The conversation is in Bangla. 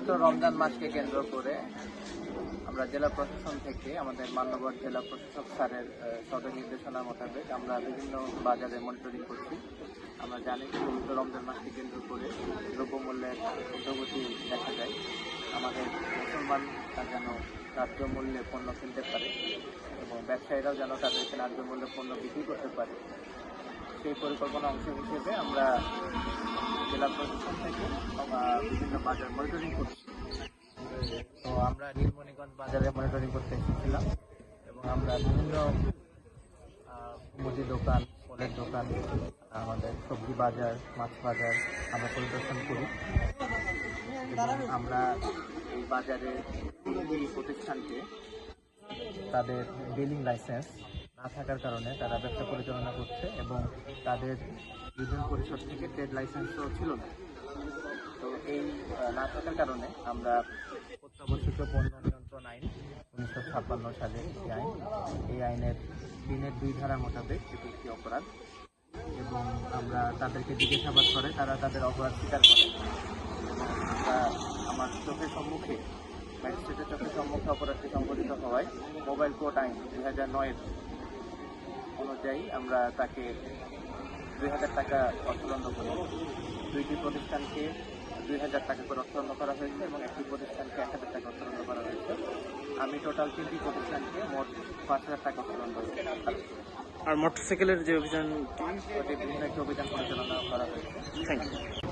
পবিত্র রমজান মাসকে কেন্দ্র করে আমরা জেলা প্রশাসন থেকে আমাদের মান্যবর জেলা প্রশাসক স্যারের সদর নির্দেশনা মোতাবেক আমরা বিভিন্ন বাজারে মনিটরিং করছি। আমরা জানি যে পবিত্র রমজান মাসকে কেন্দ্র করে দ্রব্যমূল্যের ঊর্ধ্বগতি দেখা যায়। আমাদের মুসলমানরা যেন ন্যায্য মূল্যে পণ্য কিনতে পারে এবং ব্যবসায়ীরাও যেন তাদেরকে ন্যায্য মূল্যে পণ্য বিক্রি করতে পারে, সেই পরিকল্পনা অংশ হিসেবে আমরা জেলা প্রশাসন থেকে বিভিন্ন বাজার মনিটরিং করছি। তো আমরা নীলমণিগঞ্জ বাজারে মনিটরিং করতে এসেছিলাম এবং আমরা বিভিন্ন মুদি দোকান, ফলের দোকান, আমাদের সবজি বাজার, মাছ বাজার আমরা পরিদর্শন করি এবং আমরা এই বাজারে এই প্রতিষ্ঠানকে তাদের বিলিং লাইসেন্স না থাকার কারণে তারা ব্যবসা পরিচালনা করছে এবং তাদের ইউনিয়ন পরিষদ থেকে ট্রেড লাইসেন্সও ছিল না। তো এই না থাকার কারণে আমরা অত্যাবশ্যক পণ্য নিয়ন্ত্রণ আইন 1956 সালে এই আইনের 3-2 ধারা মোতাবেক এটি একটি অপরাধ এবং আমরা তাদেরকে জিজ্ঞাসাবাদ করে তারা তাদের অপরাধ স্বীকার করে এবং আমরা আমার চোখের সম্মুখে ম্যাজিস্ট্রেটের চোখের সম্মুখে অপরাধটি সংঘটিত হওয়ায় মোবাইল কোর্ট আইন 2009 অনুযায়ী আমরা তাকে 2000 টাকা অর্থদণ্ড করি। দুইটি প্রতিষ্ঠানকে 2000 টাকা করে অর্থদণ্ড করা হয়েছে এবং একটি প্রতিষ্ঠানকে 1000 টাকা অর্থদণ্ড করা হয়েছে। আমি টোটাল 3টি প্রতিষ্ঠানকে মোট 5000 টাকা অর্থদণ্ড। আর মোটরসাইকেলের যে অভিযান বিভিন্ন একটি অভিযান পরিচালনা করা হয়েছে। Thank you.